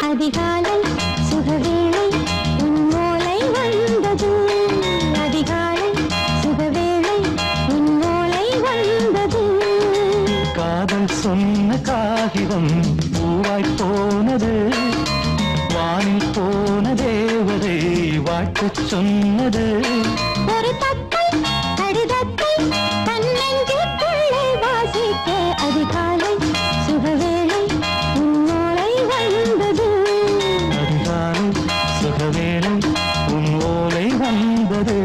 அதிகாலை சுகவேளை உன்னோலை வந்தது. அதிகாலை சுகவேளை உன்னோலை வந்தது. காதல் சொன்ன காகிதம் பூவாய் போனது. வானில் போன தேவதை வாழ்த்து சொன்னது. ஒரு தத்தை கடிதத்தை தன்னெஞ்சுக்குள்ளே வாசிக்க அதிகாலை சுகவேளை உன்னோலை வந்தது. அதிகாலை சுகவேளை உன் ஓலை வந்தது.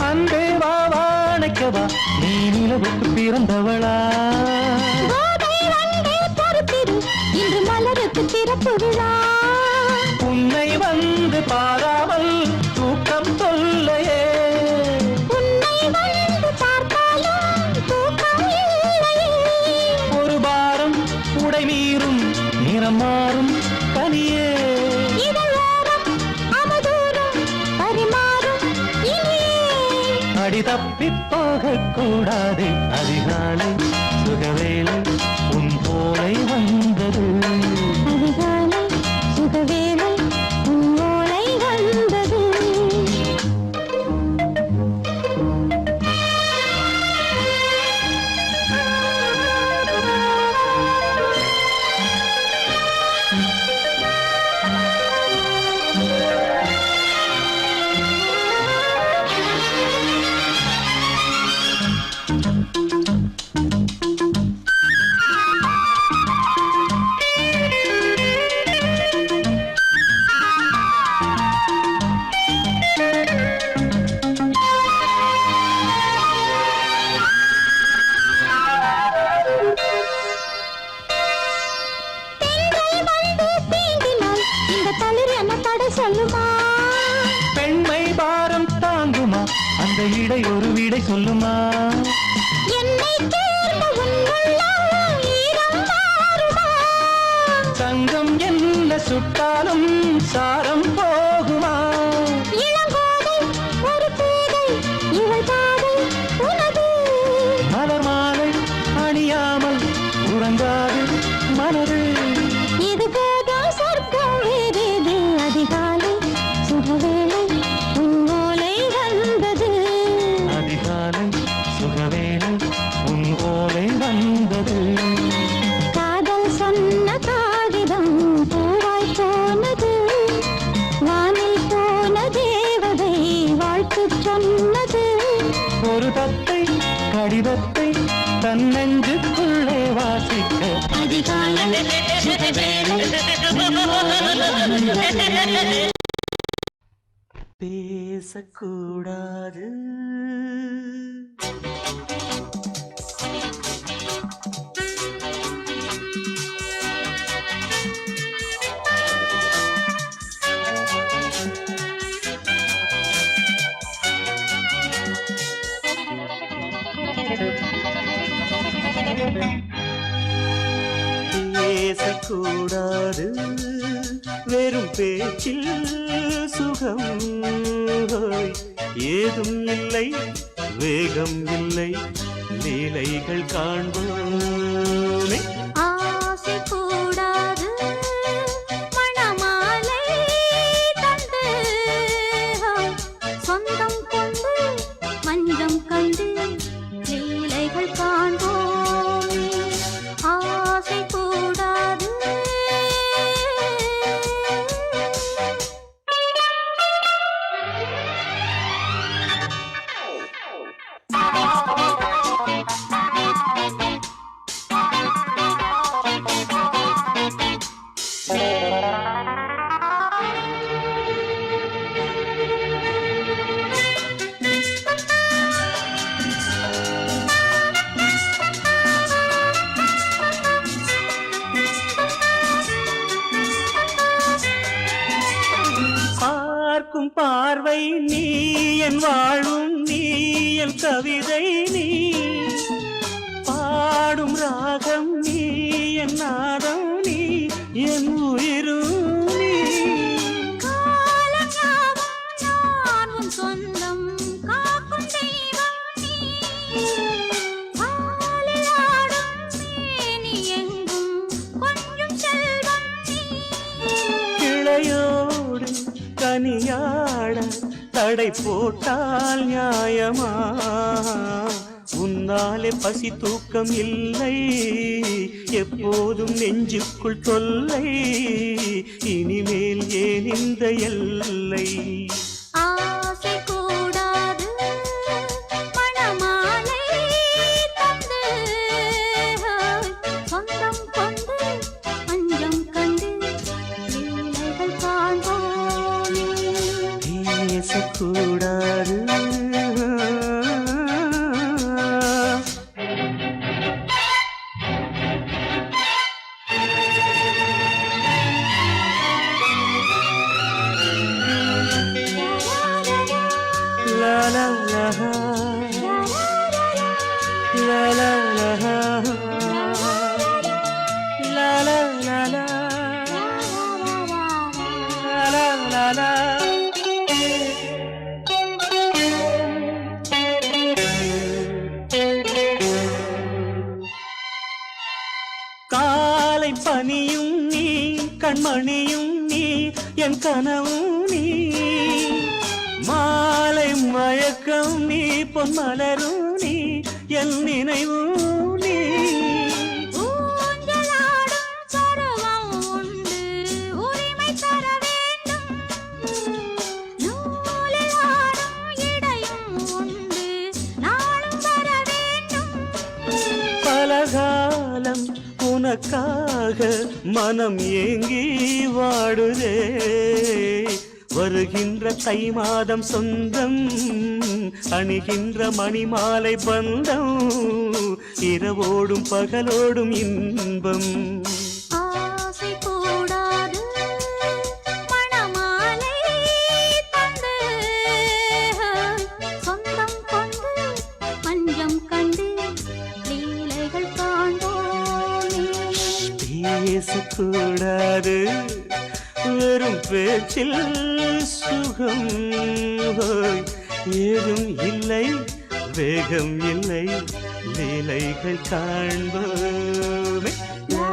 அன்பே வா வாழைக்கவா நீ நிலவுக்கு பிறந்தவளா? கோதை வந்தே பொறுத்திரு இன்று மலருக்கு திறப்பு விழா. உன்னை வந்து பாராமல் தூக்கம் தொல்லையே. உன்னை வந்து பார்த்தாலும் தூக்கம் இல்லையே. ஒரு பாரம் உடை மீறும் நிறம் மாறும் கனியே. இதழோரம் அமுதூரம் பரிமாறும் இனியே. அடி தப்பி போகக் கூடாது. அதிகாலை சுகவேளை உன் போலை வந்தது. அதிகாலை சுகவேளை உன்னோலை வந்தது. பெண்கள் வந்து தீண்டினால் இந்த தளிர் என்ன தடை சொல்லுமா? பெண்மை பாரம் தாங்குமா? அந்த இடை ஒரு விடை சொல்லுமா? என்னை தேர்ந்த உன் உள்ளம் ஈரம் மாறுமா? தங்கம் என்ன சுட்டாலும் சாரம் போகுமா? இளங்கோதை ஒரு பேதை இவள் பாதை உனது. மலர் மாலை அணியாமல் உறங்காது மனது. இது போதும் சொர்க்கம் வேறேது. அதிகாலை சுகவேளை உன்னோலை வந்தது. அதிகாலை சுகவேளை உன் ஓலை வந்தது. காதல் சொன்ன காகிதம் பூவாய் போனது. வானில் போன தேவதை வாழ்த்து சொன்னது. ஒரு தத்தை கடிதத்தை தன்னெஞ்சுக்குள்ளே வாசிக்க அதிகாலை சுகவேளை பேசக்கூடாது. பேசக்கூடாது வெறும் பேச்சில் சுகம் ஏதும் இல்லை, வேகம் இல்லை, லீலைகள் காண்போமே. ஆசை கூடாது மணமாலை தந்து சொந்தம் கொண்டு மஞ்சம் கண்டு லீலைகள் காண்போமே. ஆசை கூடாது பறவை நீ என் வாழும் நீ என் கவிதை நீ பாடும் ராகம் நீ என் நாதம் நீ என் உயிரும் நீ நான் உன் சொந்தம் காக்கும் தெய்வம் நீ பாலில் ஆடும் மேனி எங்கும் கொஞ்சம் செல்வம் நீ கிளையோடு கனியாட தடை போட்டால் நியாயமா உன்னாலே பசி தூக்கம் இல்லை எப்போதும் நெஞ்சுக்குள் தொல்லை இனிமேல் ஏன் இந்த எல்லை ஆசை கூடாது மணமாலை தந்து சொந்தம் கொண்டு அஞ்சம் கண்டு லீலைகள் காண்போமே பேசக்கூடாது La la la la la la la la la la la la la காலை பனியும் நீ கண்மணியும் நீ என் கனவும் நீ மாலை மயக்கம் நீ பொன்மலரும் நீ என் நினைவும் நீ ஊஞ்சலாடும் பருவம் உண்டு உரிமை தர வேண்டும் நூலில் ஆடும் இடையும் உண்டு நாளும் வர வேண்டும் பலகாலம் உனக்காக மனம் ஏங்கி வாடுதே வருகின்ற தை மாதம் சொந்தம் அணிகின்ற மணிமாலை பந்தம் இரவோடும் பகலோடும் இன்பம் ஆசை கூடாது மணமாலை தந்து சொந்தம் கொண்டு பஞ்சம் கண்டு லீலைகள் காண்போமே பேசக்கூடாது வெறும் பேச்சில் சுகம் ஏதும் இல்லை வேகம் இல்லை லீலைகள் காண்போமே லா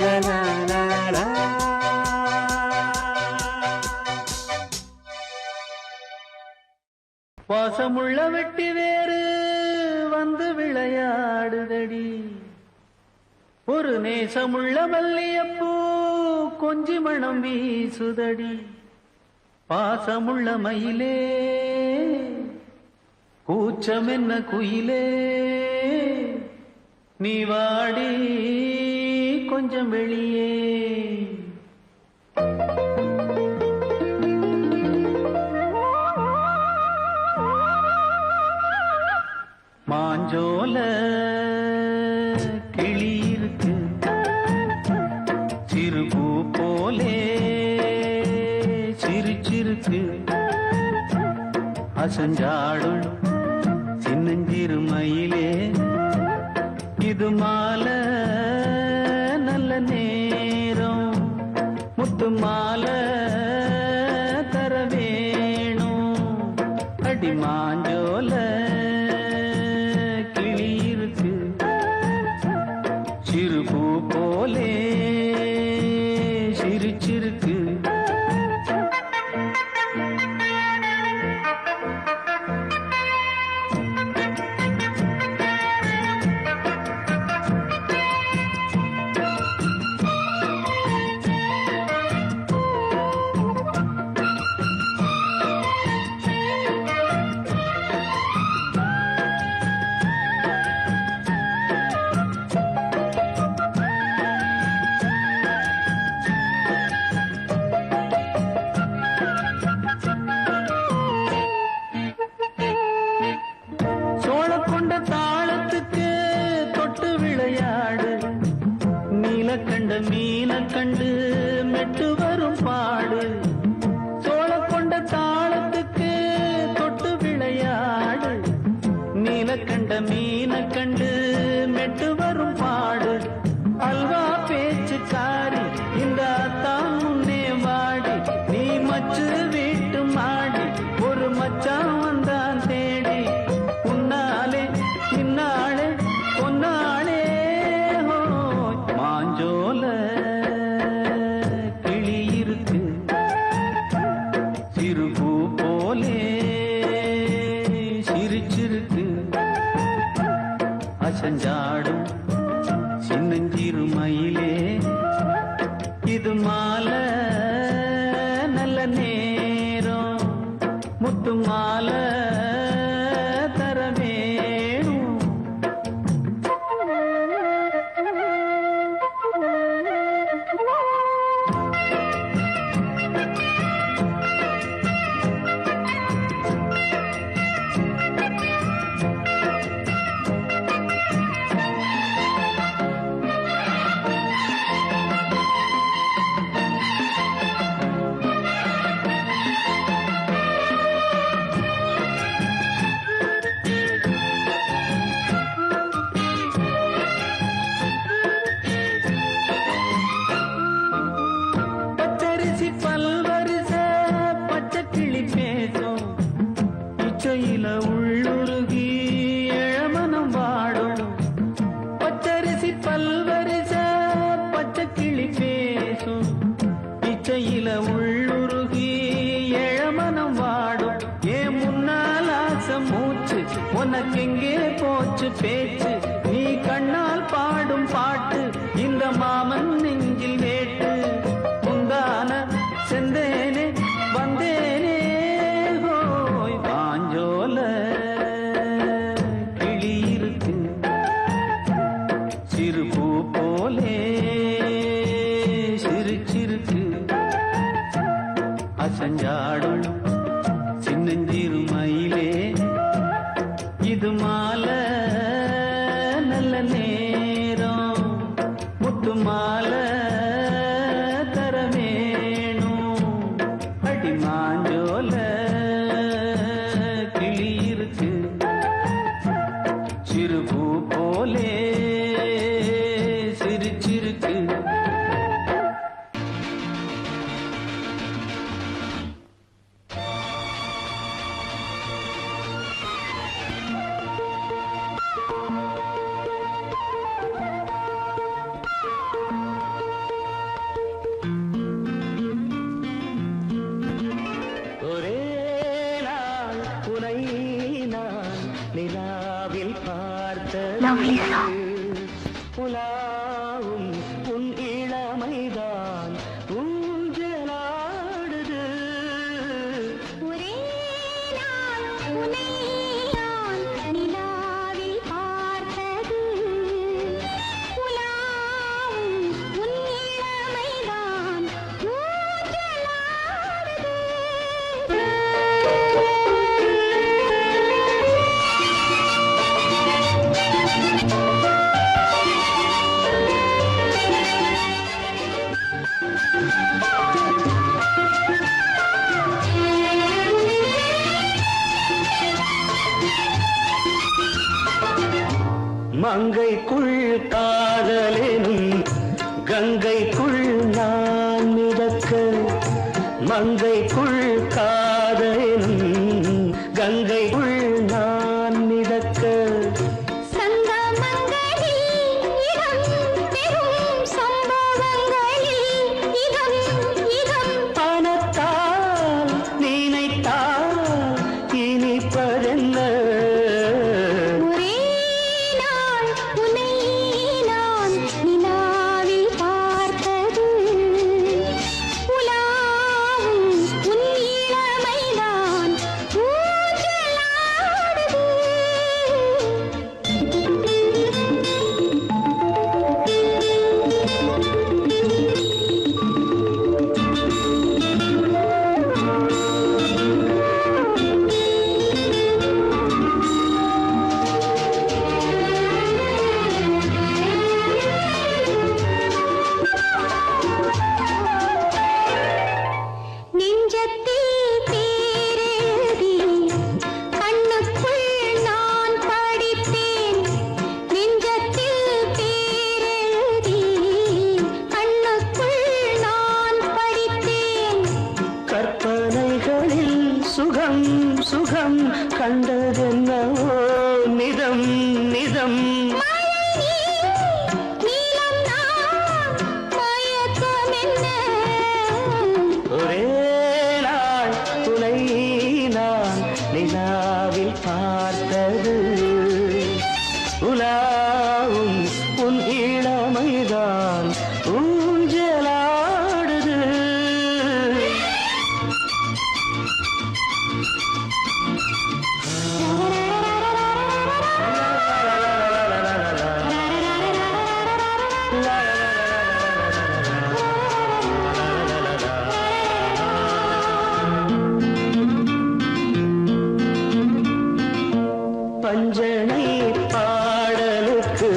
லா லா லா லா. வாசமுள்ள வெட்டி வேறு வந்து விளையாடுதடி ஒரு நேசமுள்ள மல்லியப்பூ கொஞ்சி மணம் வீசுதடி பாசமுள்ள மயிலே கூச்சம் என்ன குயிலே நீ வாடி கொஞ்சம் வெளியே மாஞ்சோல கிளி இருக்கு சிறுபூ போலே சிரிச்சிருக்கு அசஞ்சாடும் சின்னஞ்சிறு மயிலே இது மாலை நல்ல நேரம் முத்து மாலை தர வேணும் அடி மாஞ்சோல கிளி இருக்கு சிறுபூ போலே சிரிச்சிருக்கு சோழக்கொண்ட தாளத்துக்கு தொட்டு விளையாடு நீலக்கண்ட மீன கண்டு மெட்டு வரும் பாடு சோழக்கொண்ட தாளத்துக்கு மீனை கண்டு மெட்டு வரும் பாடு அல்வா பேச்சுக்காரி இந்த தான் முன்னே வாடி நீ மச்சு வீட்டு மாடி ஒரு மச்சான் வந்தான் தேடி உன்னாலே இன்னாளே பொன்னாளே ஹோய் மாஞ்சோல கிளி இருக்கு சிறுபூ போலே சிரிச்சிருக்கு அசஞ்சாடும் சின்னஞ்சிறு மயிலே இது மாலை நல்ல நேரம் முத்து மாலை தர வேணும் பச்சரிசி பல்வரிச பச்சை கிளி பேசும் இச்சையில உள்ளுருகி இளமனம் வாடும் பச்சரிசி பல்வரிச பச்சை கிளி பேசும் இச்சையில உள்ளுருகி இளமனம் வாடும் ஏன் முன்னால் ஆசை மூச்சு உனக்கெங்கே போச்சு பேச்சு நீ கண்ணால் பாடும் பாட்டு இந்த மாமன் நெஞ்சில் வேட்டு முந்தான செந்தேனே வந்தேனே ஹோய் பாஞ்சோல கிளி இருக்கு சிறுபூ போலே சிரிச்சிருக்கு அசஞ்சாடும் சின்னஞ்சிறு மயிலே இது மாலை நல்ல நேரம் முத்து மாலை தர வேணும் அடி மாஞ்சோல கிளி இருக்கு சிறுபூ போலே சிரிச்சிருக்கு ஒரே நாள் உனை நான் நிலாவில் Lovely பார்த்தது song. உலாவும் உன் இளமைதான் ஊஞ்சலாடுது ஒரே நாள் உன்னை நான் நிலாவில் பார்த்தது உலாவும் உன் இளமைதான் மங்கைக்குள் காதலெனும் கங்கைக்குள் நான் மிதக்க மங்கைக்குள் காதலெனும் கங்கைக்குள் நான் மிதக்க சங்கமங்களில் இடம் பெறும் சம்பவங்களில் இதம் இதம் பணத்தால் நினைத்தால் இனிப்பதென்ன ஒரே நாள் உன்னை நான் நிலாவில் பார்த்தது உலாவும் உன் இளமைதான் ஊஞ்சலாடுது கண்டதென்னவோ நிதம் நிதம் ஒரே நாள் துணை நான் நிலாவில் பார்த்தது உலாவும் உன் இளமைதான் ஊஞ்சலாடுது பஞ்சனை பாடலுக்கு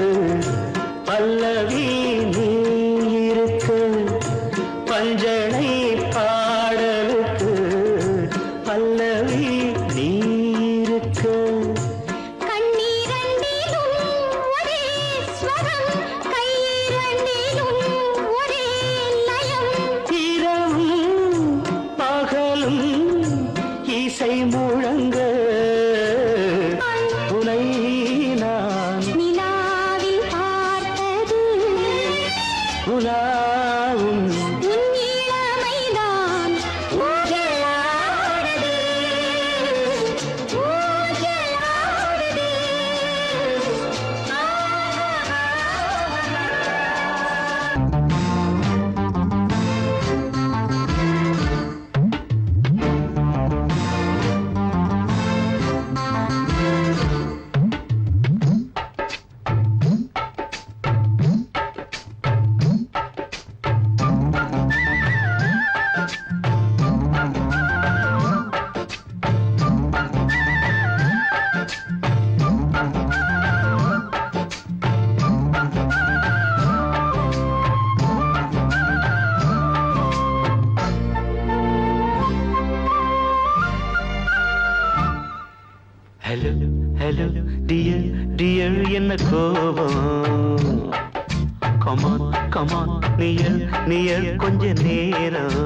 பல்லவி நீ இருக்கு பஞ்சனை பாடலுக்கு பல்லவி நீ இருக்கு இரவும் பகலும் இசை முழங்க உனை நான் நிலாவில் பார்த்தது உலாவும் உன் இளமைதான் ஊஞ்சலாடுது, ஊஞ்சலாடுது. ஹலோ ஹலோ டியர் டியர் என்ன கோபம் கமான் கமான் நியர் நியர் கொஞ்ச நேரம்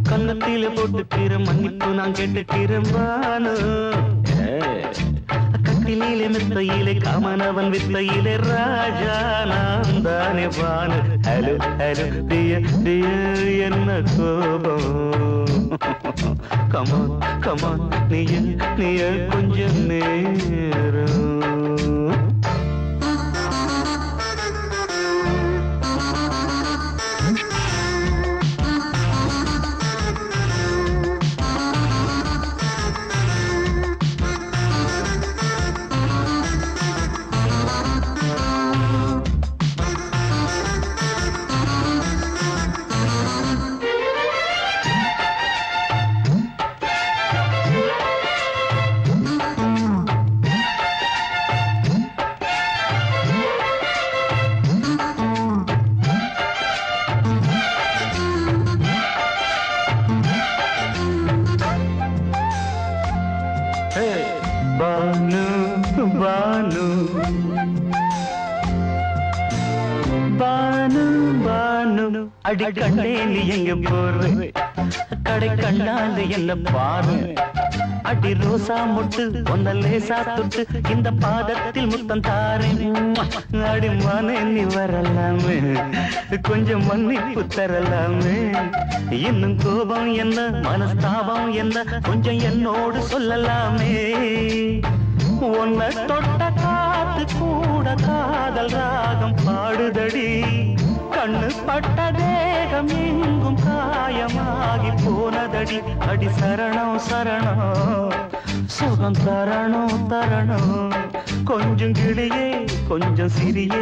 கன்னத்தில போட்டுக்கிற மன்னிப்பு நான் கேட்டுக்கிறேன் வானு கட்டிலே மெத்தையிலே காமனவன் வித்தையிலே ராஜா நான் தானே வானு ஹலோ ஹலோ டியர் டியர் என்ன கோபம் கமான் கமான் நீய கொஞ்சம் நேரம் பானு பானு பானு பானு அடி கண்டே நீ எங்க போற கடை கண்டாந்து என்ன பாரு அடி ரோசா முட்டு ஒன்ன லேசா தொட்டு இந்த பாதத்தில் முத்தம் தாரேன் அடி மானே நீ வரலாமே கொஞ்சம் மன்னிப்பு தரலாமே இன்னும் கோபம் என்ன மனஸ்தாபம் என்ன கொஞ்சம் என்னோடு சொல்லலாமே உன்னை தொட்ட காத்து கூட காதல் ராகம் பாடுதடி கண்ணு பட்ட தேகம் எங்கும் காயமாகி போனதடி அடி சரணம் சரணம் சுகம் தரணும் தரணும் கொஞ்சம் கிளியே கொஞ்சம் சிறியே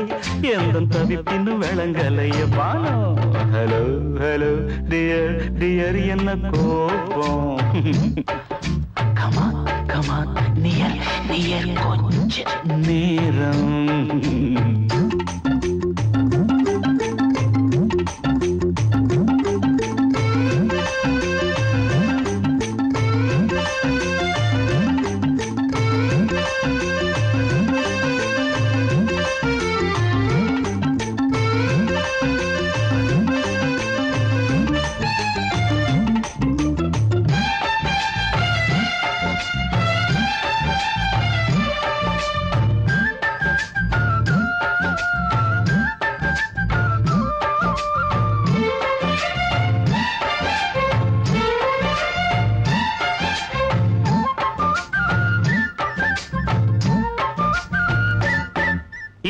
எந்த தவிப்பின்னு விளங்கலைய பானோ ஹலோ ஹலோ டியர் டியர் என்ன கோபம் கமான் கமான் நியர் நியர் கொஞ்ச நேரம்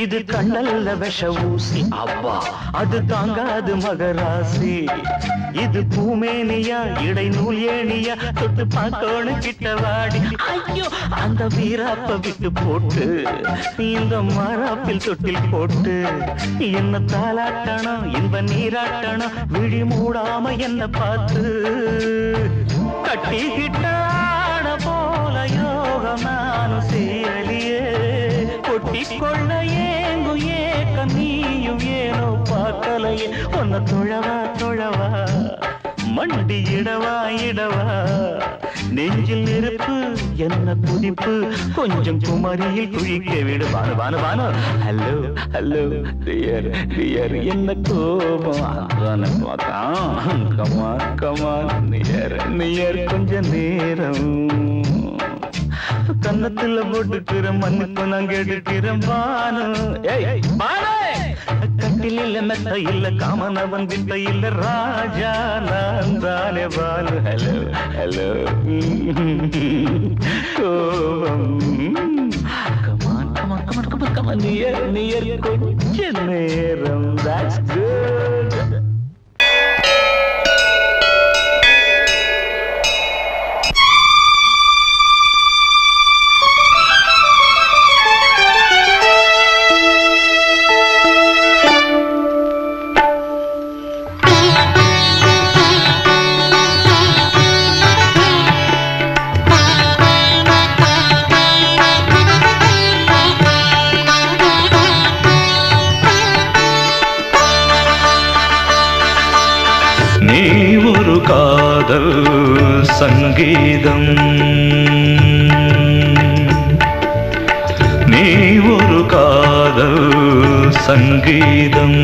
இது கண்ணல்ல விஷ ஊசி அவ்வா அது தாங்காது மகராசி இது பூமேனியா இடை நூல் ஏனியா தொட்டு பார்க்கோணு கிட்ட வாடி ஐயோ அந்த வீராப்ப விட்டு போட்டு இந்த மாறாப்பில் தொட்டில் போட்டு என்ன தாளாட்டணும் இன்ப நீராட்டணும் விழி மூடாம என்ன பார்த்து கட்டிக்கிட்டான போல யோகம் நானும் சேரலியே கொட்டிக்கொள்ள ஏங்கு ஏக்க நீயும் ஏனோ பார்க்கலையே உன்னை தொழவா மண்டி இடவா நெஞ்சில் நெருப்பு என்ன குதிப்பு கொஞ்சம் குமரியில் குழிக்க விடு பானு ஹலோ டியர் என்ன கோபம் கமான் நியர் கொஞ்ச நேரம் கன்னத்துல போட்டுக்கிற மண்ணுக்கு நான் கேட்டுக்கிறேன் பானு கட்டில் இல்ல மெத்த இல்ல காமனவன் வித்த இல்ல ராஜா நான் தானே பானு ஹலோ கமான் நியர் கொஞ்ச நேரம் that's good நீ ஒரு காதல் சங்கீதம் நீ ஒரு காதல் சங்கீதம்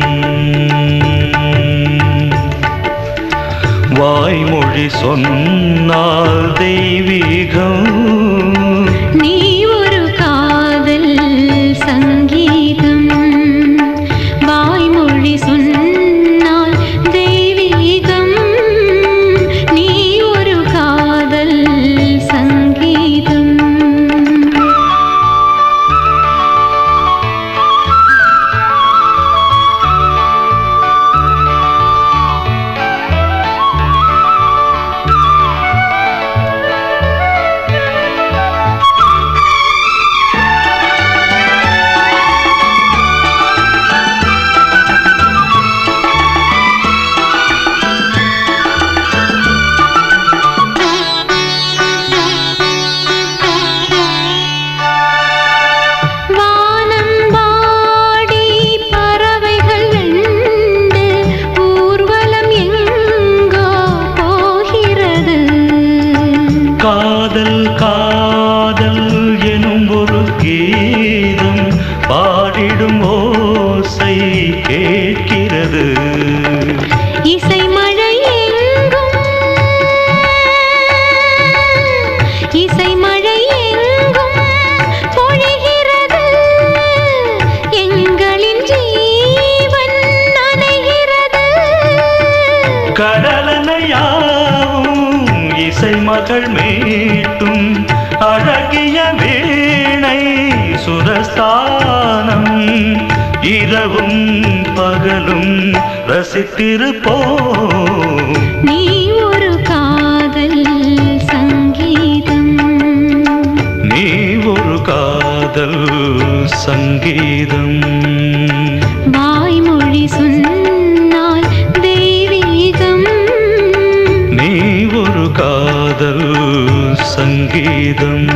வாய்மொழி சொன்னால் தெய்வீகம் நீ ஒரு காதல் சங்கீதம் வாய்மொழி சொன்னால் தெய்வீகம் நீ ஒரு காதல் சங்கீதம் காதல் காதல் எனும் ஒரு கீதம் பாடிடும் ஓசை கேட்கிறது இசை மழை எங்கும் பொழிகிறது எங்களின் ஜீவன் நனைகிறது கடலனையாவும் இசை மகள் மீட்டும் அழகிய வீணை சுரஸ்தானம் இரவும் பகலும் ரசித்திருப்போம் நீ ஒரு காதல் சங்கீதம் நீ ஒரு காதல் சங்கீதம் வாய்மொழி சொன்னால் தெய்வீகம் நீ ஒரு காதல் சங்கீதம்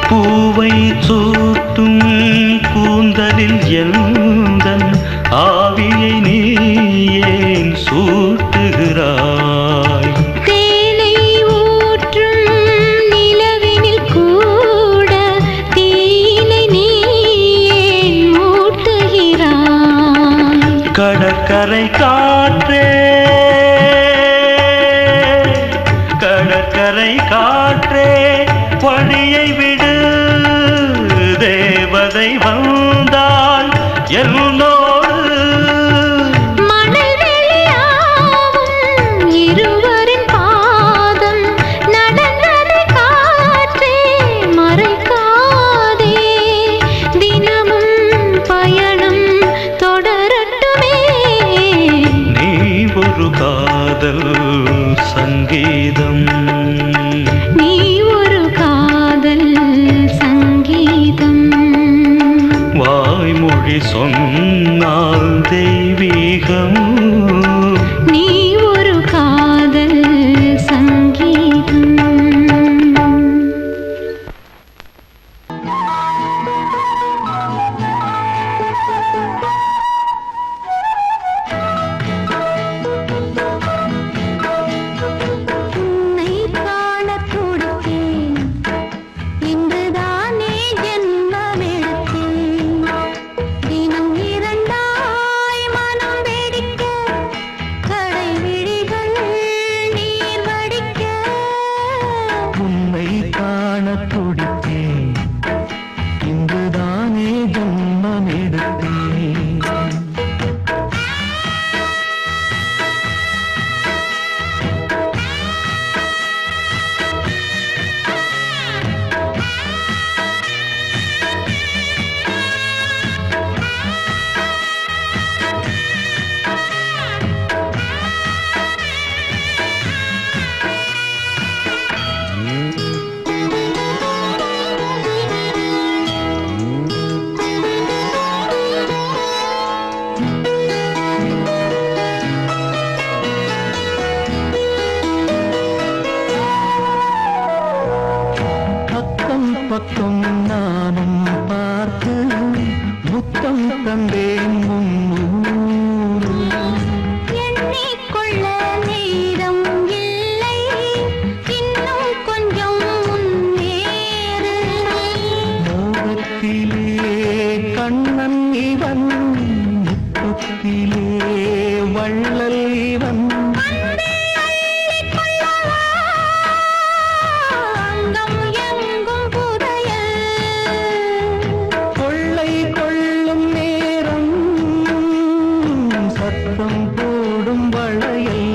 பூவை சூட்டும் கூந்தலில் எந்தன் ஆவியை நீ ஏன் சூட்டுகிறாய் தேனை கடற்கரை காற்றே கடற்கரை காற்றே வழியை விடு தேவதை வந்தாள் என்னோடு மணல் வெளியாகும் இருவரின் பாதம் நடந்தது காற்றே மறைக்காதே தினமும் பயணம் தொடரட்டுமே நீ ஒரு காதல் சங்கீதம் நீ ஒரு காதல் சங்கீதம் வாய்மொழி சொன்னால் தெய்வீகம் நீ ஒரு காதல் சங்கீதம் உன்னை காணத் துடித்தேன் இன்றுதானே ஜென்மமெடுத்தேன் தினம் இரண்டாய் மனம் வெடிக்க கடை விழிகள் நீர் வடிக்க உன்னை காண துடித்தேன் இங்குதானே ஜன்மம் எடுத்தேன் பக்கம் பக்கம் நானும் பார்த்து முத்தம் தந்தேன் முன்னூறு எண்ணிக்கொள்ள நேரம் இல்லை இன்னும் கொஞ்சம் முன்னேறு மோகத்திலே கண்ணன் இவன் முத்தத்திலே வள்ளல் இவன் அங்கம் எங்கும் புதையல் கொள்ளை கொள்ளும் நேரம் சத்தம் போடும் வளையல்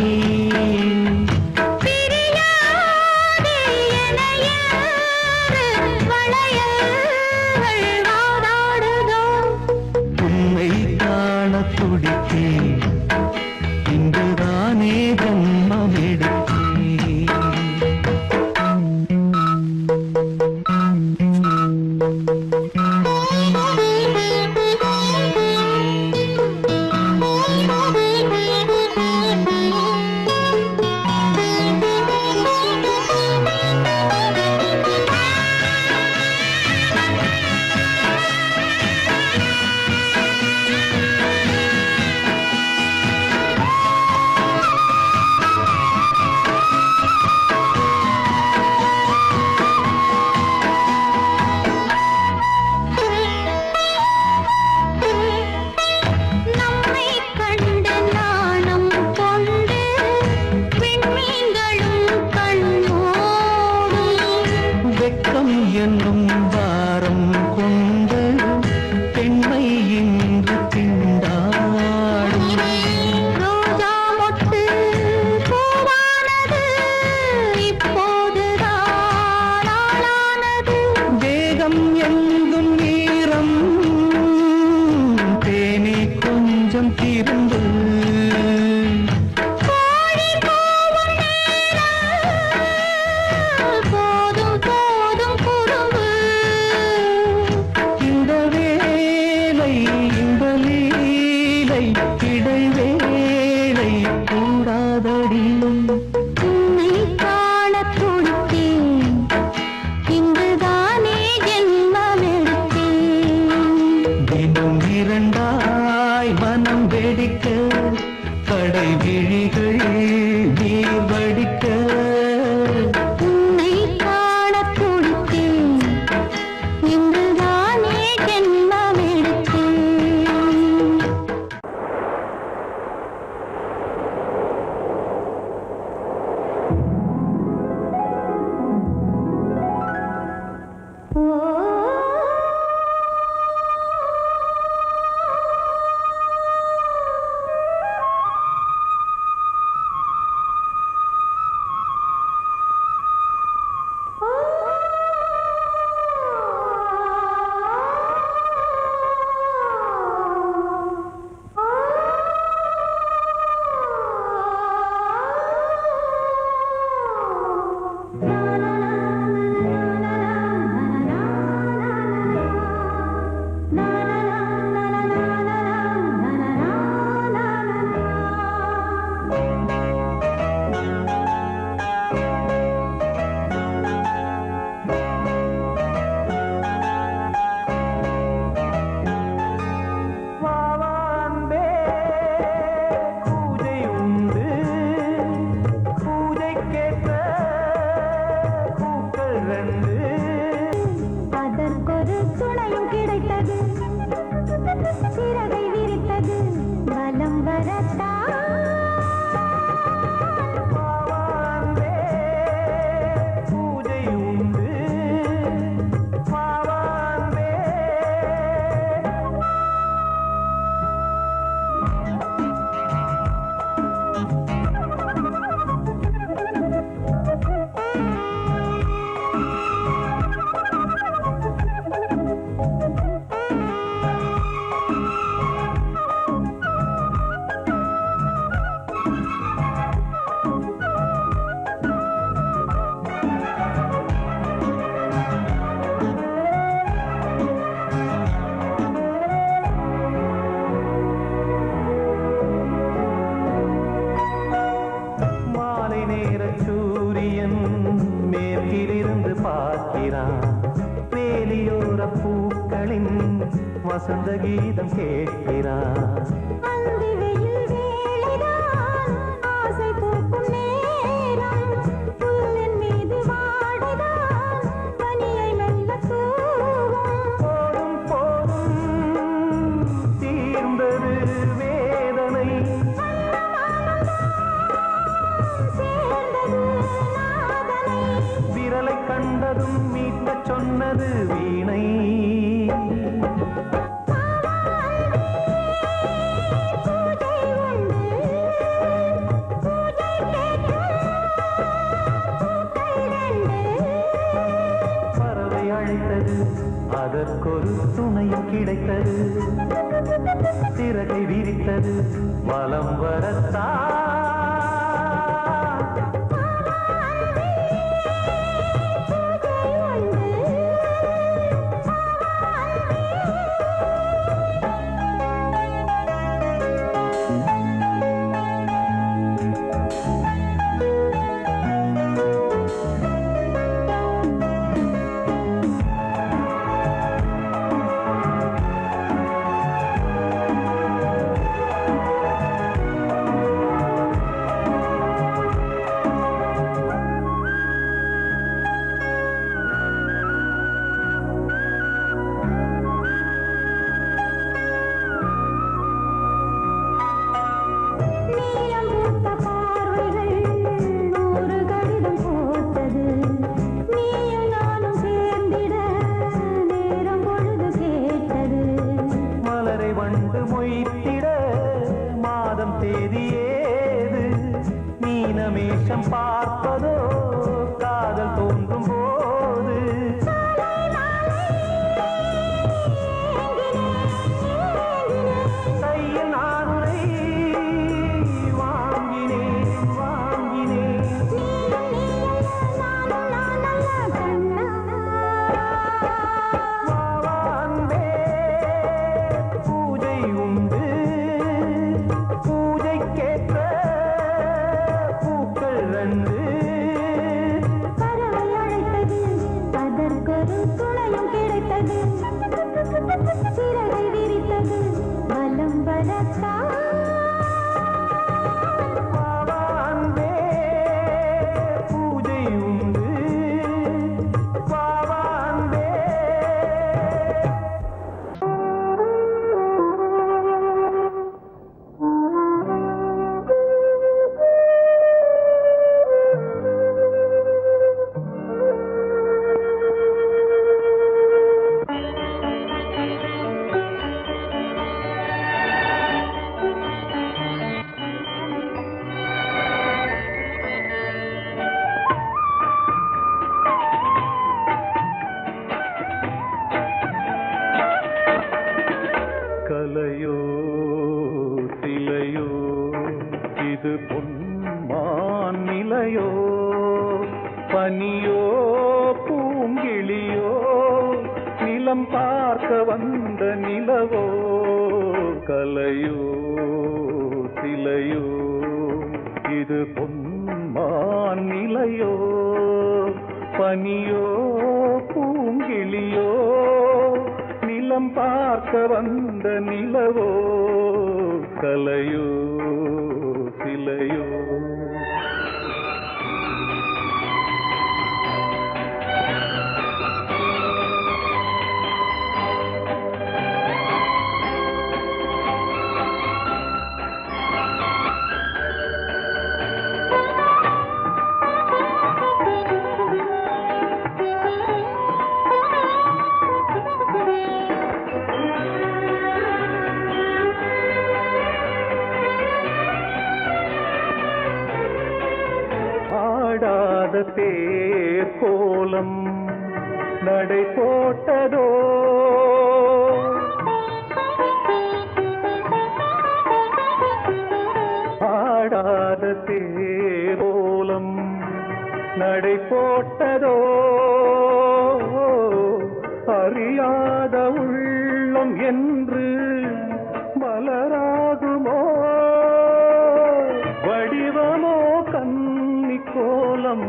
பிரியாதே என யாரு வளையல்கள் வாதாடுதோ உன்னை காண துடித்தேன் இங்குதானே ஜன்மம் எடுத்தேன் நம்மை கண்டு நாணம் கொண்டு விண்மீன்களும் கண்ணோடும் வெட்கம் என்னும் வாரம் கொண்டு பெண்மை இன்று திண்டாடும் ரோஜா மொட்டு பூவானது இப்போதுதான் ஆளானது வேகம் எங்கும் நீரம் தேனே கொஞ்சம் திருந்து கோழி கூவும் நேரம் போதும் போதும் குறும்பு இந்த வேலை இந்த லீலை இடைவேளை கூடாதடியும் உன்னை காணத் துடித்தேன் இன்றுதானே ஜென்மமெடுத்தேன் தினம் இரண்டாய் மனம் வெடிக்க கடை விழிகள் நீர் வடிக்க உன்னை காணத் துடித்தேன் இன்றுதானே ஜென்மமெடுத்தேன் வசந்த கீதம் கேட்கிறார். அந்தி வெயில் வேளைதான் ஆசை பூக்கும் நேரம். புல்லின் மீது வாடைதான் பனியை மெல்ல தூவும். போதும் போதும் தீர்ந்தது வேதனை. சேர்ந்தது நாதனை. விரலை கண்டதும் மீட்டச் சொன்னது வீணை. பூஜை உண்டு பூஜை கேட்கும் பூக்கள் ரெண்டு. பறவை அழைத்தது அதற்கொரு துணையும் கிடைத்தது. சிறகை விரித்தது வலம் வரத்தான். நீலம் பூத்த பார்வைகள் நூறு கடிதம் போட்டது. நீயும் நானும் சேர்ந்திட நேரம் பொழுது கேட்டது. மலரை வண்டு மொய்த்திட மாதம் தேதி ஏது. மீனமேஷம் பார்ப்பதோ காதல் தோன்றும் போது. கையில் நானுரை வாங்கினேன் வாங்கினேன். வாவாந்தே பூஜை உண்டு பூஜைக்கேற்ற பூக்கள் ரெண்டு. பறவை அழைத்தது அதற்கொரு துணையும் கிடைத்தது. சிறகை விரித்தது வலம் வரத்தான். வாவாந்தே பூஜை உண்டு வாவாந்தே. கலையோ சிலையோ இது பொன்மான் நிலையோ. பனியோ பூங்கிளியோ நிலம் பார்க்க வந்த நிலவோ. கலையோ சிலையோ இது பொன்மான் நிலையோ. பனியோ பூங்கிளியோ நிலம் பார்க்க வந்த நிலவோ. கலையோ சிலையோ. ஆடாத தேர் கோலம் நடை போட்டதோ. ஆடாத தேர் கோலம் நடை போட்டதோ. அறியாத உள்ளம் என்று மலராகுமோ. வடிவமோ கன்னி கோலம்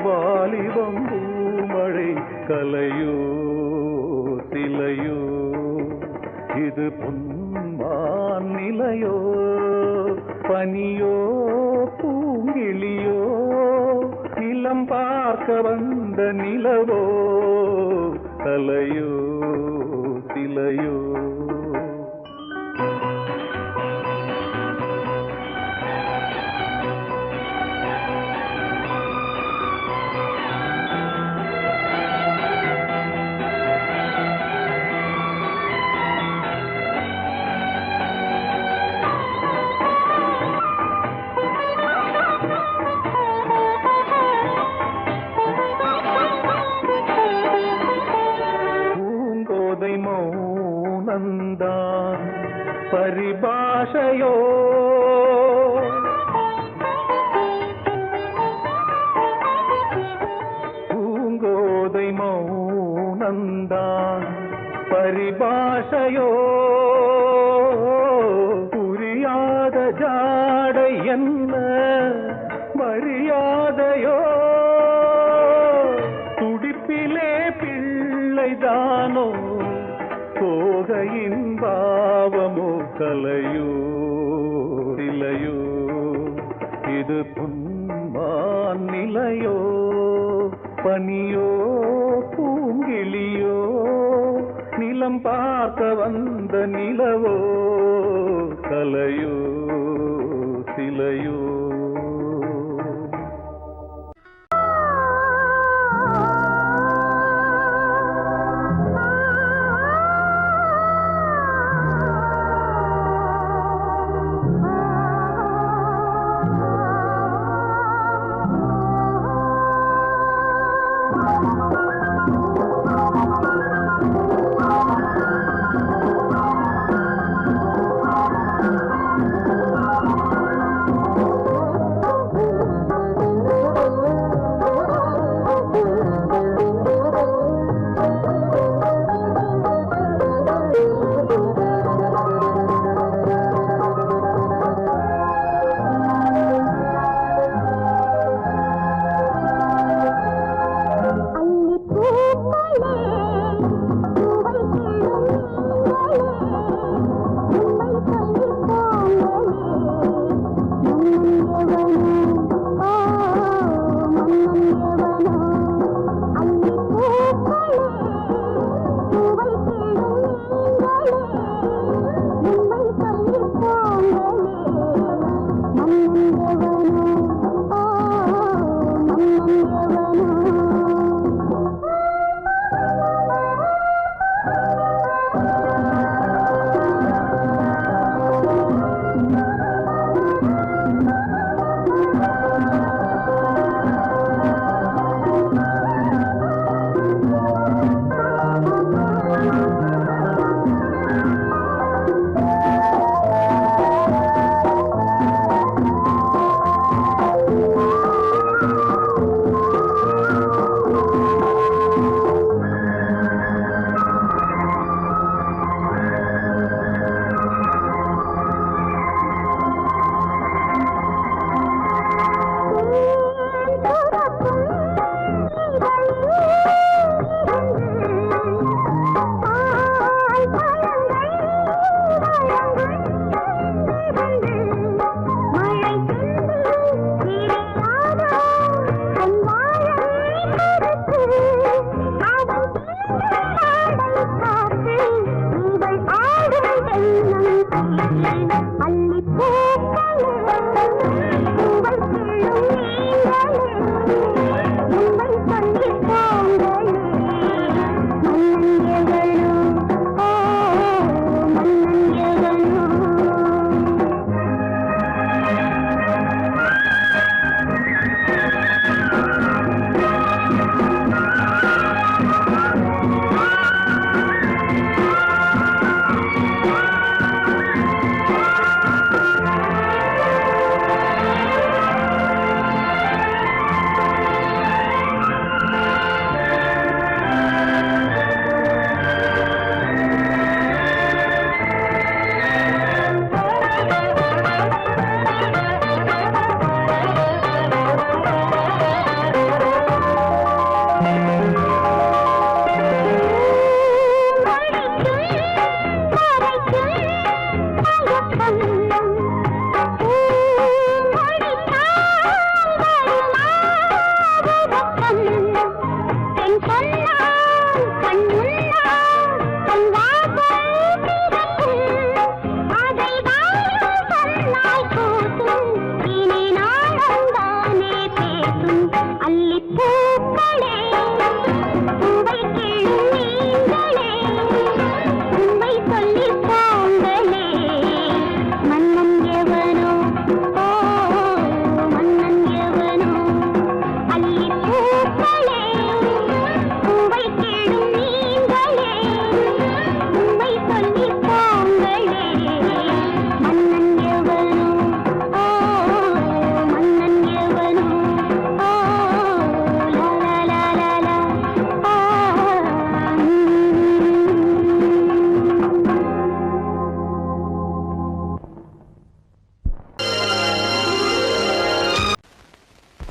வாலிபம் பூமழை. கலையோ சிலையோ இது பொன்மான் நிலையோ பனியோ பூங்கிளியோ நிலம் பார்க்க வந்த நிலவோ கலையோ சிலையோ மௌனந்தான் பரிபாஷையோ பூங்கோதை மௌனந்தான் பரிபாஷையோ புரியாத ஜாடை என்ன மரியாதையோ துடிப்பிலே பிள்ளைதானோ போகையின் பாவமோ கலையோ இலையோ இது பொன்மான் நிலையோ பனியோ பூங்கிளியோ நிலம் பார்க்க வந்த நிலவோ கலையோ சிலையோ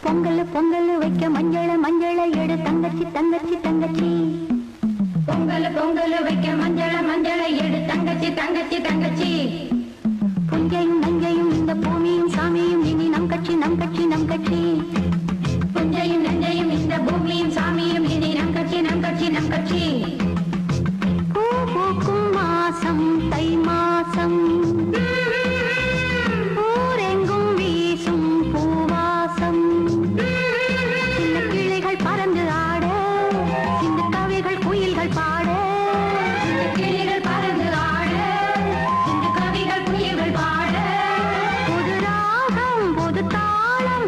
பொங்கல் பொங்கல் வைக்க மஞ்சள மஞ்சள எடு தங்கச்சி தங்கச்சி தங்கச்சி. பொங்கல் பொங்கல் வைக்க மஞ்சள மஞ்சள எடு தங்கச்சி தங்கச்சி தங்கச்சி. புஞ்சையும் நஞ்சையும் இந்த பூமியும் சாமியும் இனி நம் கட்சி நம் கட்சி நம் கட்சி. புஞ்சையும் நஞ்சையும் இந்த பூமியும் சாமியும் இனி நம் கட்சி நம் கட்சி நம் கட்சி. பூ பூக்கும் மாசம் தை மாசம், ஊரெங்கும் வீசும் பூவாசம். சின்ன கிளிகள் பறந்து ஆட, சின்ன கவிகள் குயில்கள் பாட. சின்ன கிளிகள் பறந்து ஆட, சின்ன கவிகள் குயில்கள் பாட. புது ராகம் புது தாளம்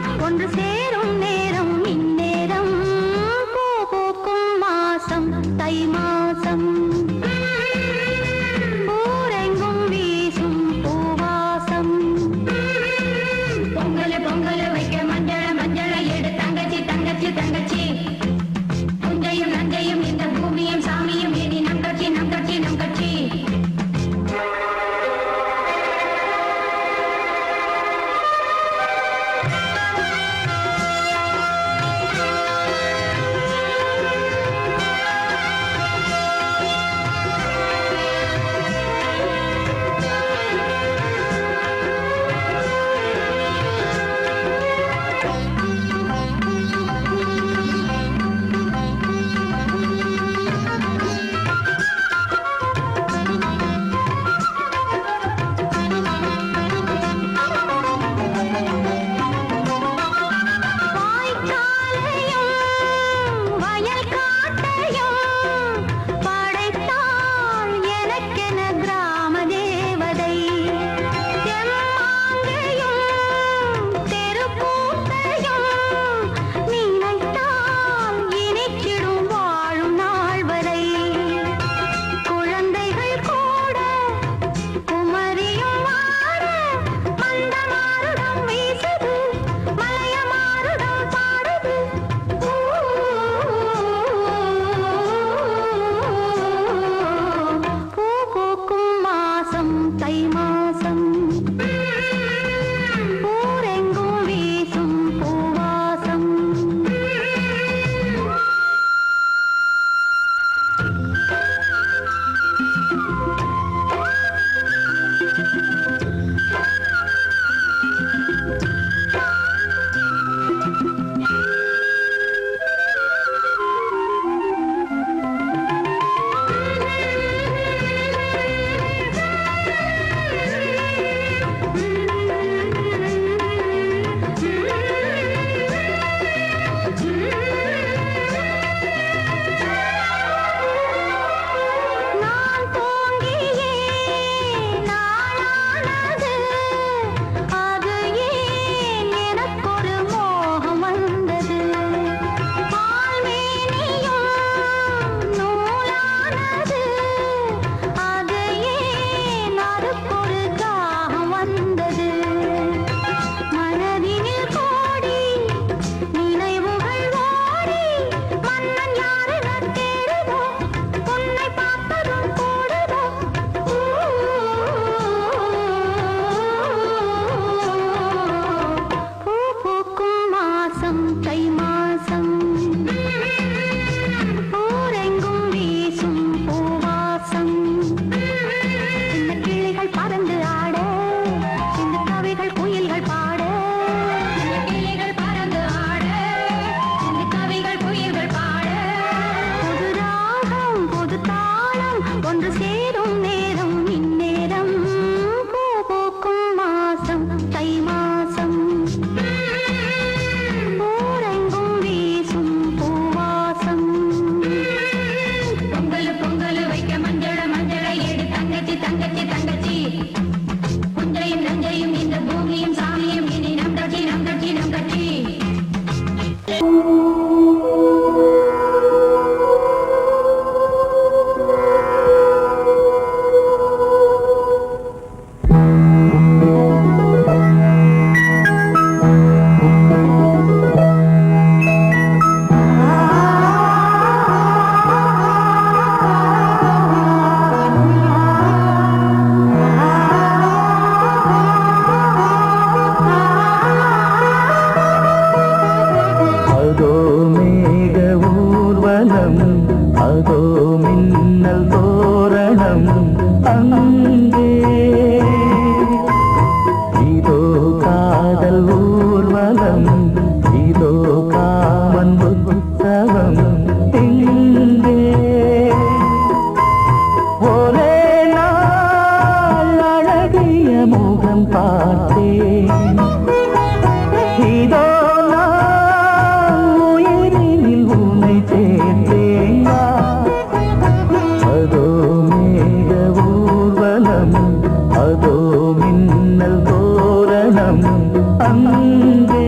ஊர்வலம் அங்கே.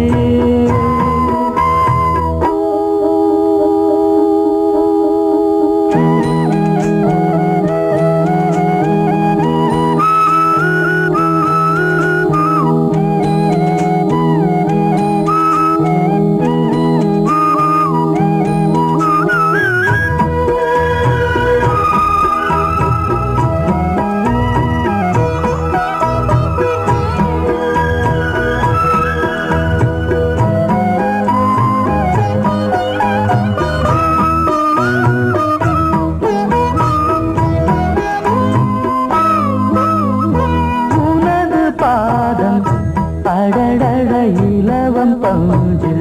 அடடட இலவம் பஞ்சு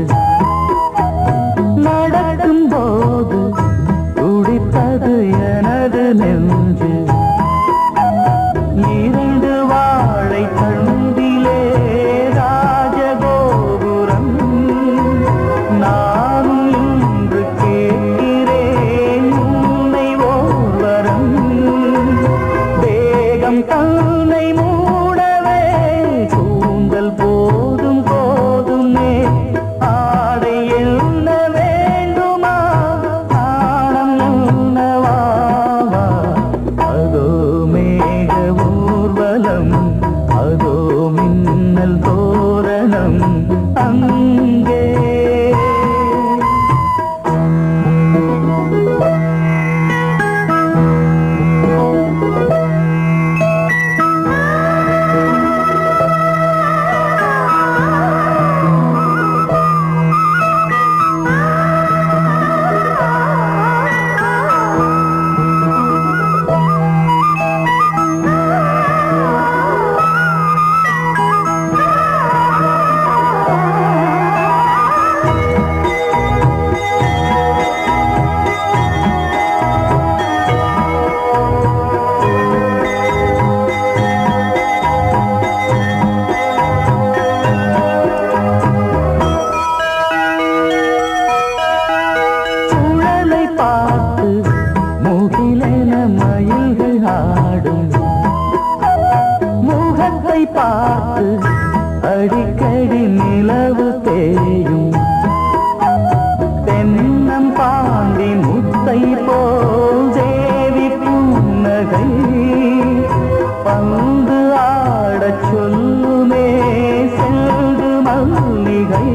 நடக்கும் போது துடித்தது எனது நெஞ்சு. இரண்டு வாழை தண்டிலே ராஜகோபுரம் நானும் இன்று கேட்கிறேன் உன்னை ஓர்வரம். தேகம் தன்னை மூடவே கூந்தல் போதும் போதுமே ஆடை என்ன வேண்டுமா ஆடம் என்னவா. அதோ மேக ஊர்வலம் அதோ மின்னல் தோரணம் அங்கே. முகிலென மயில்கள் ஆடும் முகத்தை பார்த்து அடிக்கடி நிலவு தேயும். தென்னம் பாண்டி முத்தை போல் தேவி புன்னகை பந்து ஆடச் சொல்லுமே செல்கு மல்லிகை.